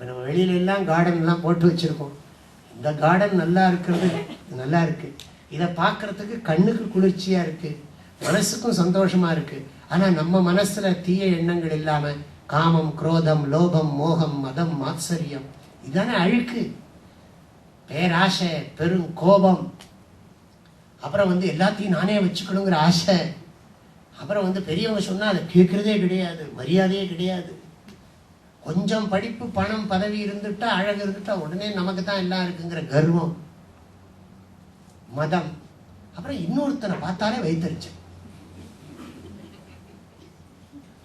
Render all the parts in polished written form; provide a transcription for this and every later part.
நம்ம வெளியில எல்லாம் கார்டன் எல்லாம் போட்டு வச்சிருக்கோம். இந்த கார்டன் நல்லா இருக்கிறது நல்லா இருக்கு, இதை பார்க்கறதுக்கு கண்ணுக்கு குளிர்ச்சியா இருக்கு, மனசுக்கும் சந்தோஷமா இருக்கு. ஆனா நம்ம மனசுல தீய எண்ணங்கள் இல்லாம காமம், குரோதம், லோபம், மோகம், மதம், மாத்சரியம், இதானே அழுக்கு. பேராசை, பெரும் கோபம், அப்புறம் எல்லாத்தையும் நானே வச்சுக்கணுங்கிற ஆசை, அப்புறம் பெரியவங்க சொன்னா அதை கேட்கறதே கிடையாது, மரியாதையே கிடையாது. கொஞ்சம் படிப்பு, பணம், பதவி இருந்துட்டா, அழகு இருந்துட்டா உடனே நமக்கு தான் எல்லாம் இருக்குங்கிற கர்வம், மதம். அப்புறம் இன்னொருத்தனை பார்த்தாலே வைத்தறிச்சு,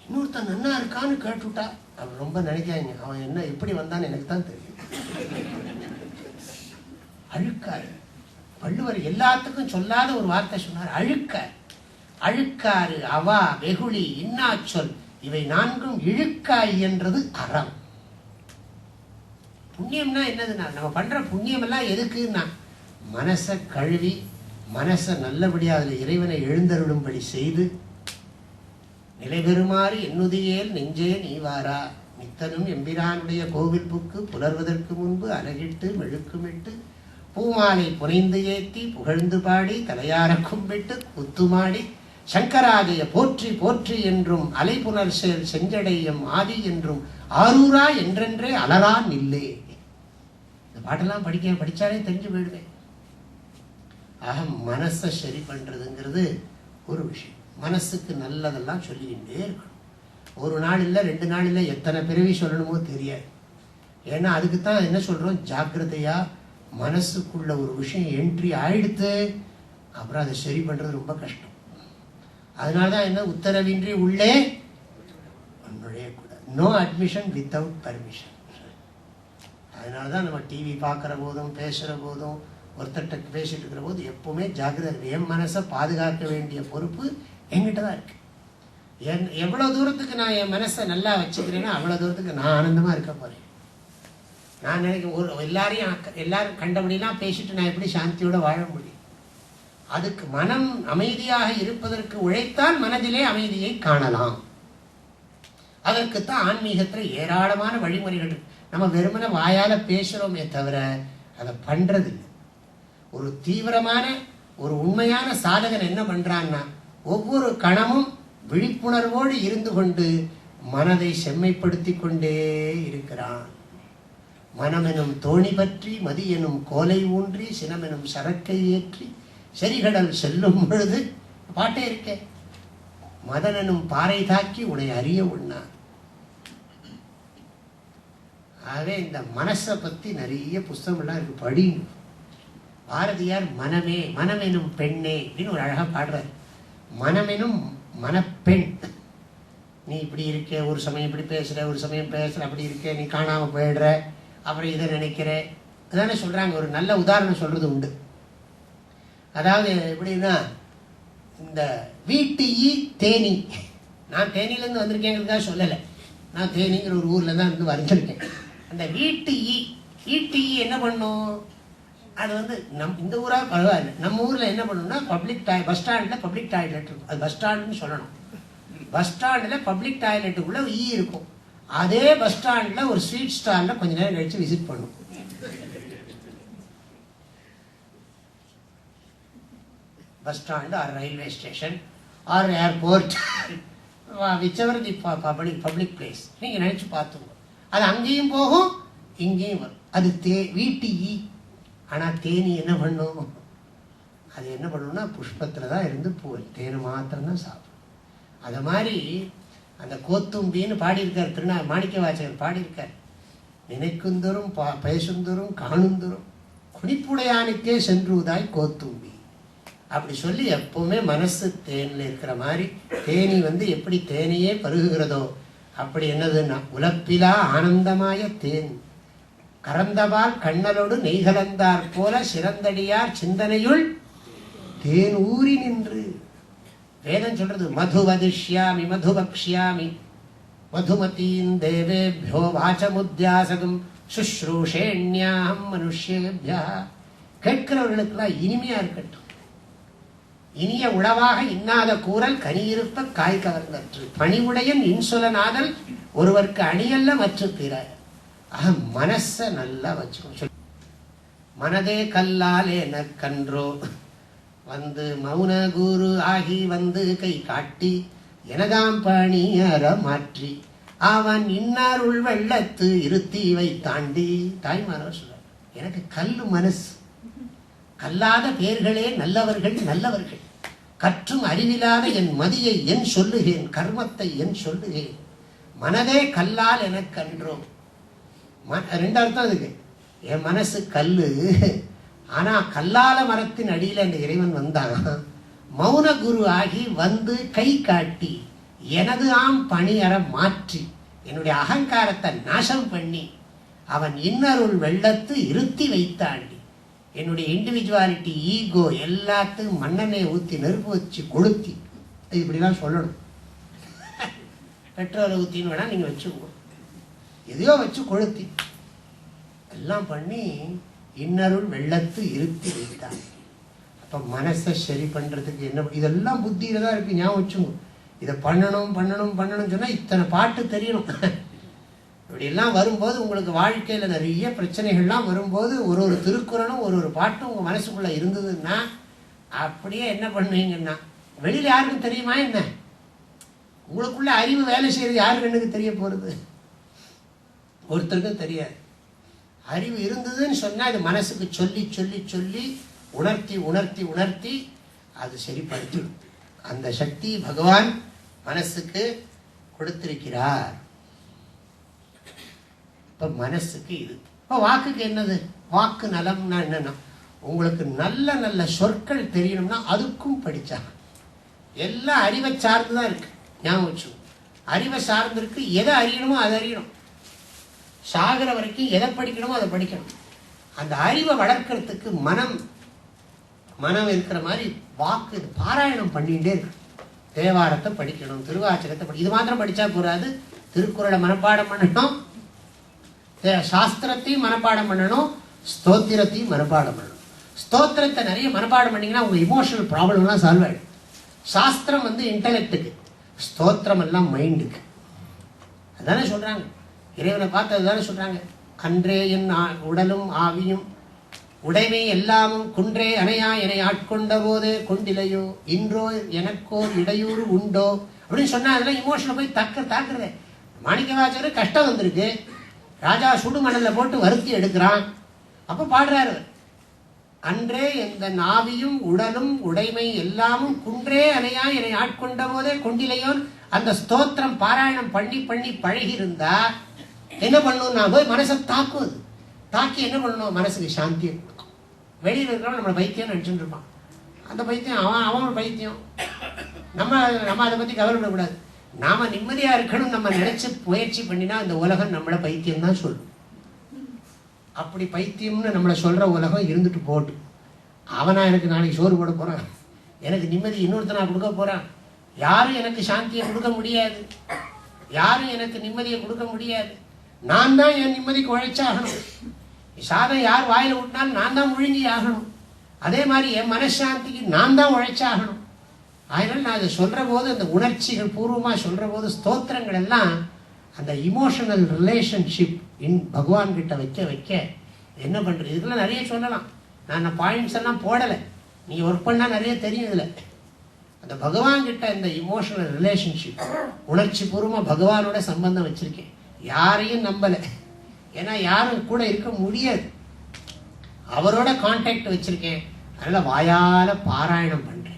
இன்னொருத்தன் நன்னா இருக்கான்னு கேட்டுட்டா அவன் ரொம்ப நினைக்காங்க, அவன் என்ன எப்படி வந்தான்னு எனக்கு தான் தெரியும். அழுக்காரு. வள்ளுவர் எல்லாத்துக்கும் சொல்லாத ஒரு வார்த்தை சொன்னார், அழுக்கார். அழுக்காறு, அவா, வெகுளி, இன்னாச்சொல், இவை நான்கும் இழுக்காய் என்றது அறம். புண்ணியம்னா என்னதுன்னா, நம்ம பண்ற புண்ணியம் எல்லாம் எதுக்குன்னா மனசை கழுவி மனசை நல்லபடியா அதுல இறைவனை எழுந்தருளும்படி செய்து நிலை பெறுமாறு எண்ணுதியேல் நெஞ்சே நீவாரா நித்தனும் எம்பிரானுடைய கோவில் புக்கு புலர்வதற்கு முன்பு அலகிட்டு மெழுக்குமிட்டு பூமாலை புனைந்து ஏத்தி புகழ்ந்து பாடி தலையார கும்பிட்டு குத்துமாடி சங்கராஜய போற்றி போற்றி என்றும் அலைபுணர் செயல் செஞ்சடையும் ஆதி என்றும் ஆரூரா என்றென்றே அலரான் இல்லே. இந்த பாட்டெல்லாம் படிச்சாலே தெரிஞ்சு போயிடுவேன். ஆக மனசை சரி பண்றதுங்கிறது ஒரு விஷயம். மனசுக்கு நல்லதெல்லாம் சொல்லிக்கிட்டே இருக்கணும். ஒரு நாள் இல்லை, 2 நாள் இல்லை, எத்தனை பிறவி சொல்லணுமோ தெரியாது. ஏன்னா அதுக்குத்தான் என்ன சொல்றோம், ஜாக்கிரதையா மனசுக்குள்ள ஒரு விஷயம் என்ட்ரி ஆயிடுத்து, அப்புறம் அதை சரி பண்றது ரொம்ப கஷ்டம். அதனாலதான் என்ன, உத்தரவின்றி உள்ளே நுழையக்கூடாது. No admission without permission. அதனாலதான் நம்ம டிவி பார்க்குற போதும் பேசுற போதும் ஒருத்தட்ட பேசிட்டு இருக்கிற போது எப்பவுமே ஜாக்கிரதை. என் மனசை பாதுகாக்க வேண்டிய பொறுப்பு என்கிட்ட தான் இருக்கு. எவ்வளவு தூரத்துக்கு நான் என் மனசை நல்லா வச்சுக்கிறேன்னா அவ்வளவு தூரத்துக்கு நான் ஆனந்தமா இருக்க போறேன். நான் நினைக்க எல்லாரும் கண்டபடிலாம் பேசிட்டு நான் எப்படி சாந்தியோட வாழ முடியும்? அதுக்கு மனம் அமைதியாக இருப்பதற்கு உழைத்தால் மனதிலே அமைதியை காணலாம். அதற்குத்தான் ஆன்மீகத்தில் ஏராளமான வழிமுறைகள் இருக்கு. நம்ம வெறுமன வாயால பேசுறோமே தவிர அதை பண்றது இல்லை. ஒரு தீவிரமான ஒரு உண்மையான சாதகன் என்ன பண்றான்னா, ஒவ்வொரு கணமும் விழிப்புணர்வோடு இருந்து கொண்டு மனதை செம்மைப்படுத்தி கொண்டே இருக்கிறான். மனமெனும் தோணி பற்றி மதி எனும் கோலை ஊன்றி சினமெனும் சரக்கை ஏற்றி செரிகடல் செல்லும் பொழுது பாட்டே இருக்கே, மதனனும் பாறை தாக்கி உன்னை அறிய உண்ணா. ஆகவே இந்த மனசை பத்தி நிறைய புஸ்தகம் எல்லாம் இருக்கு, படிங்க. பாரதியார் மனமே மனமெனும் பெண்ணே அப்படின்னு ஒரு அழகா பாடுறார். மனமெனும் மனப்பெண், நீ இப்படி இருக்க, ஒரு சமயம் இப்படி பேசுற, ஒரு சமயம் பேசுற, அப்படி இருக்க, நீ காணாம போயிடுற, அப்புறம் இதை நினைக்கிற, அதானே சொல்றாங்க. ஒரு நல்ல உதாரணம் சொல்றது உண்டு. அதாவது எப்படின்னா, இந்த வீட்டு ஈ தேனி, நான் தேனியிலேருந்து வந்திருக்கேங்கிறதுக்காக சொல்லலை, நான் தேனிங்கிற ஒரு ஊர்ல தான் இருந்து வரைஞ்சிருக்கேன். அந்த வீட்டு ஈட்டு ஈ என்ன பண்ணும், அது இந்த ஊரா பரவாயில்ல, நம்ம ஊர்ல என்ன பண்ணணும்னா பஸ் ஸ்டாண்ட்ல பப்ளிக் டாய்லெட் இருக்கும். அது பஸ் ஸ்டாண்டுன்னு சொல்லணும். பஸ் ஸ்டாண்டில் பப்ளிக் டாய்லெட்டுக்குள்ள ஈ இருக்கும். அதே பஸ் ஸ்டாண்ட்ல ஒரு ஸ்வீட் ஸ்டால்ல கொஞ்ச நேரம் கழிச்சு விசிட் பண்ணும். Bus stand or railway station or airport, whichever the public place, நீங்க நினைச்சு பார்த்துங்க. அது அங்கேயும் போகும், இங்கேயும் வரும். அது வீட்டு ஈ. ஆனா தேனி என்ன பண்ணும், அது என்ன பண்ணும்னா புஷ்பத்துல தான் இருந்து தேனை மாத்திரம் தான் சாப்பிடும். அது மாதிரி அந்த கோத்தும்பின்னு பாடியிருக்கார் மாணிக்க வாசகர் பாடியிருக்கார். நினைக்குந்தோறும் பேசுந்தோறும் காணுந்தோறும் குடிப்புடையானுக்கே சென்றுவதாய் கோத்தும்பி, அப்படி சொல்லி எப்பவுமே மனசு தேன்ல இருக்கிற மாதிரி, தேனி எப்படி தேனையே பருகுகிறதோ அப்படி என்னதுன்னா உலப்பிலா ஆனந்தமாய தேன் கறந்தவால் கண்ணலோடு நெய்கலந்தார் போல சிறந்தடியார் சிந்தனையுள் தேன் ஊறி நின்று. வேதம் சொல்றது மது வதிஷ்யாமி மது பக்ஷ்யாமி மதுமதீன் தேவேபியோ வாசமுத்யாசகம் சுஷ்ரூஷேண்யாம் மனுஷ்யேபியா. கேட்கிறவர்களுக்கெல்லாம் இனிமையா இருக்கட்டும். இனிய உளவாக இன்னாத கூறல் கனியிருப்ப காய் கவர்ந்தற்று பணிவுடையன் இன்சொலனாதல் ஒருவருக்கு அணியல்ல மற்ற பிற. மனசை நல்லா வச்சுக்கணும். மனதே கல்லாலே நற்கன்றோ வந்து மௌன குரு ஆகி வந்து கை காட்டி எனதாம் பணி அற மாற்றி அவன் இன்னாருள் வெள்ளத்து இருத்தி வை தாண்டி. தாய்மானவர் சொல்ற, எனக்கு கல்லு மனசு, கல்லாத பேர்களே நல்லவர்கள் நல்லவர்கள், கற்றும் அறிவிலாத என் மதியை என் சொல்லுகிறேன், கர்மத்தை என் சொல்லுகிறேன், மனதே கல்லால் எனக்கு அன்றோம். ரெண்டு அர்த்தம் அதுக்கு. என் மனசு கல்லு, ஆனா கல்லால மரத்தின் அடியில் அந்த இறைவன் வந்தான், மௌன குரு ஆகி வந்து கை காட்டி எனது ஆம் பணியற மாற்றி என்னுடைய அகங்காரத்தை நாசம் பண்ணி அவன் இன்னருள் வெள்ளத்து இருத்தி வைத்தாண்டி. என்னுடைய இண்டிவிஜுவாலிட்டி, ஈகோ எல்லாத்துக்கும் மண்ணெண்ணெயை ஊற்றி நெருப்பு வச்சு கொளுத்தி, இப்படிலாம் சொல்லணும். பெட்ரோலை ஊற்றின்னு வேணா நீங்கள் வச்சுக்கோ, எதையோ வச்சு கொளுத்தி எல்லாம் பண்ணி இன்னருள் வெள்ளத்து இருத்தி வைத்தான். அப்போ மனசை சரி பண்ணுறதுக்கு என்ன, இதெல்லாம் புத்தியில தான் இருக்கு, ஞாபகம் வச்சுங்க. இதை பண்ணணும் பண்ணணும் பண்ணணும்னு சொன்னால் இத்தனை பாட்டு தெரியணும். இப்படியெல்லாம் வரும்போது உங்களுக்கு வாழ்க்கையில் நிறைய பிரச்சனைகள்லாம் வரும்போது ஒரு ஒரு திருக்குறளும் ஒரு ஒரு பாட்டும் உங்கள் மனசுக்குள்ளே இருந்ததுன்னா அப்படியே என்ன பண்ணுவீங்கன்னா, வெளியில் யாருக்கும் தெரியுமா என்ன? உங்களுக்குள்ள அறிவு வேலை செய்யறது யாரு கண்ணுக்கு தெரிய போகிறது? ஒருத்தருக்கும் தெரியாது. அறிவு இருந்ததுன்னு சொன்னால் அது மனசுக்கு சொல்லி சொல்லி சொல்லி உணர்த்தி உணர்த்தி உணர்த்தி அது சரிப்படுத்திடும். அந்த சக்தி பகவான் மனசுக்கு கொடுத்திருக்கிறார். இப்போ மனசுக்கு இது. இப்போ வாக்குக்கு என்னது? வாக்கு நலம்னா என்னன்னா, உங்களுக்கு நல்ல நல்ல சொற்கள் தெரியணும்னா அதுக்கும் படிச்சாங்க. எல்லாம் அறிவை சார்ந்து தான் இருக்கு, ஞாபகம் வச்சு. அறிவை சார்ந்து இருக்கு. எதை அறியணுமோ அதை அறியணும். சாகிற வரைக்கும் எதை படிக்கணுமோ அதை படிக்கணும். அந்த அறிவை வளர்க்கறதுக்கு மனம் இருக்கிற மாதிரி வாக்கு இது பாராயணம் பண்ணிகிட்டே இருக்கு. தேவாரத்தை படிக்கணும், திருவாச்சகத்தை இது மாத்திரம் படித்தா போறாது. திருக்குறளை மனப்பாடம் பண்ணணும், சாஸ்திரத்தையும் மனப்பாடம் பண்ணணும், ஸ்தோத்திரத்தையும் மனப்பாடம் பண்ணணும். ஸ்தோத்திரத்தை நிறைய மனப்பாடம் பண்ணிங்கன்னா உங்கள் இமோஷனல் ப்ராப்ளம்லாம் சால்வ் ஆகிடும். சாஸ்திரம் இன்டலெக்டுக்கு, ஸ்தோத்திரம் எல்லாம் மைண்டுக்கு. அதுதானே சொல்கிறாங்க, இறைவனை பார்த்து அதுதானே சொல்கிறாங்க. அன்றே என் உடலும் ஆவியும் உடைமை எல்லாமும் குன்றே அணையா என்னை ஆட்கொண்ட போதே கொண்டிலையோ இன்றோ எனக்கோ இடையூறு உண்டோ அப்படின்னு சொன்னா அதெல்லாம் இமோஷனை போய் தாக்குறதே. மாணிக்கவாசகர் கஷ்டம் வந்திருக்கு, ராஜா சுடு மணல்ல போட்டு வருத்தி எடுக்கிறான். அப்ப பாடுறாரு, அன்றே எந்த நாவியும் உடலும் உடைமை எல்லாமும் குன்றே அணையா என்னை ஆட்கொண்ட போதே கொண்டிலையோன். அந்த ஸ்தோத்திரம் பாராயணம் பண்ணி பண்ணி பழகி இருந்தா என்ன பண்ணணும்? நான் போய் மனசை தாக்குவது, தாக்கி என்ன பண்ணணும்? மனசுக்கு சாந்தியை கொடுக்கும். வெளியில் இருக்கிறவன் நம்மளை பைத்தியம் நினச்சிட்டு இருப்பான். அந்த பைத்தியம் அவன் பைத்தியம். நம்ம அதை பற்றி கவலைப்படக்கூடாது. நாம நிம்மதியா இருக்கணும் நம்ம நினைச்சு முயற்சி பண்ணினா அந்த உலகம் நம்மளை பைத்தியம் தான் சொல்லும். அப்படி பைத்தியம்னு நம்மளை சொல்ற உலகம் இருந்துட்டு போட்டு, அவனா எனக்கு நாளைக்கு சோறு போட போறான், எனக்கு நிம்மதி இன்னொருத்தனா கொடுக்க போறான். யாரும் எனக்கு சாந்தியை கொடுக்க முடியாது, யாரும் எனக்கு நிம்மதியை கொடுக்க முடியாது. நான் தான் என் நிம்மதிக்கு உழைச்சாகணும். சாதம் யார் வாயில விட்டாலும் நான் தான் முழுங்கி ஆகணும். அதே மாதிரி என் மனசாந்திக்கு நான் தான் உழைச்சாகணும். அதனால நான் அதை சொல்ற போது, அந்த உணர்ச்சிகள் பூர்வமா சொல்ற போது ஸ்தோத்திரங்கள் எல்லாம் அந்த இமோஷனல் ரிலேஷன்ஷிப் பகவான் கிட்ட வைக்க வைக்க என்ன பண்றது? இதுல நிறைய சொல்லலாம். நான் பாயிண்ட்ஸ் எல்லாம் போடலை, நீங்க ஒர்க் பண்ணா நிறைய தெரியும். இதுல அந்த பகவான் கிட்ட இந்த இமோஷனல் ரிலேஷன்ஷிப் உணர்ச்சி பூர்வமா பகவானோட சம்பந்தம் வச்சிருக்கேன். யாரையும் நம்பல, ஏன்னா யாரும் கூட இருக்க முடியாது. அவரோட கான்டாக்ட் வச்சிருக்கேன். அதனால வாயால பாராயணம் பண்றேன்.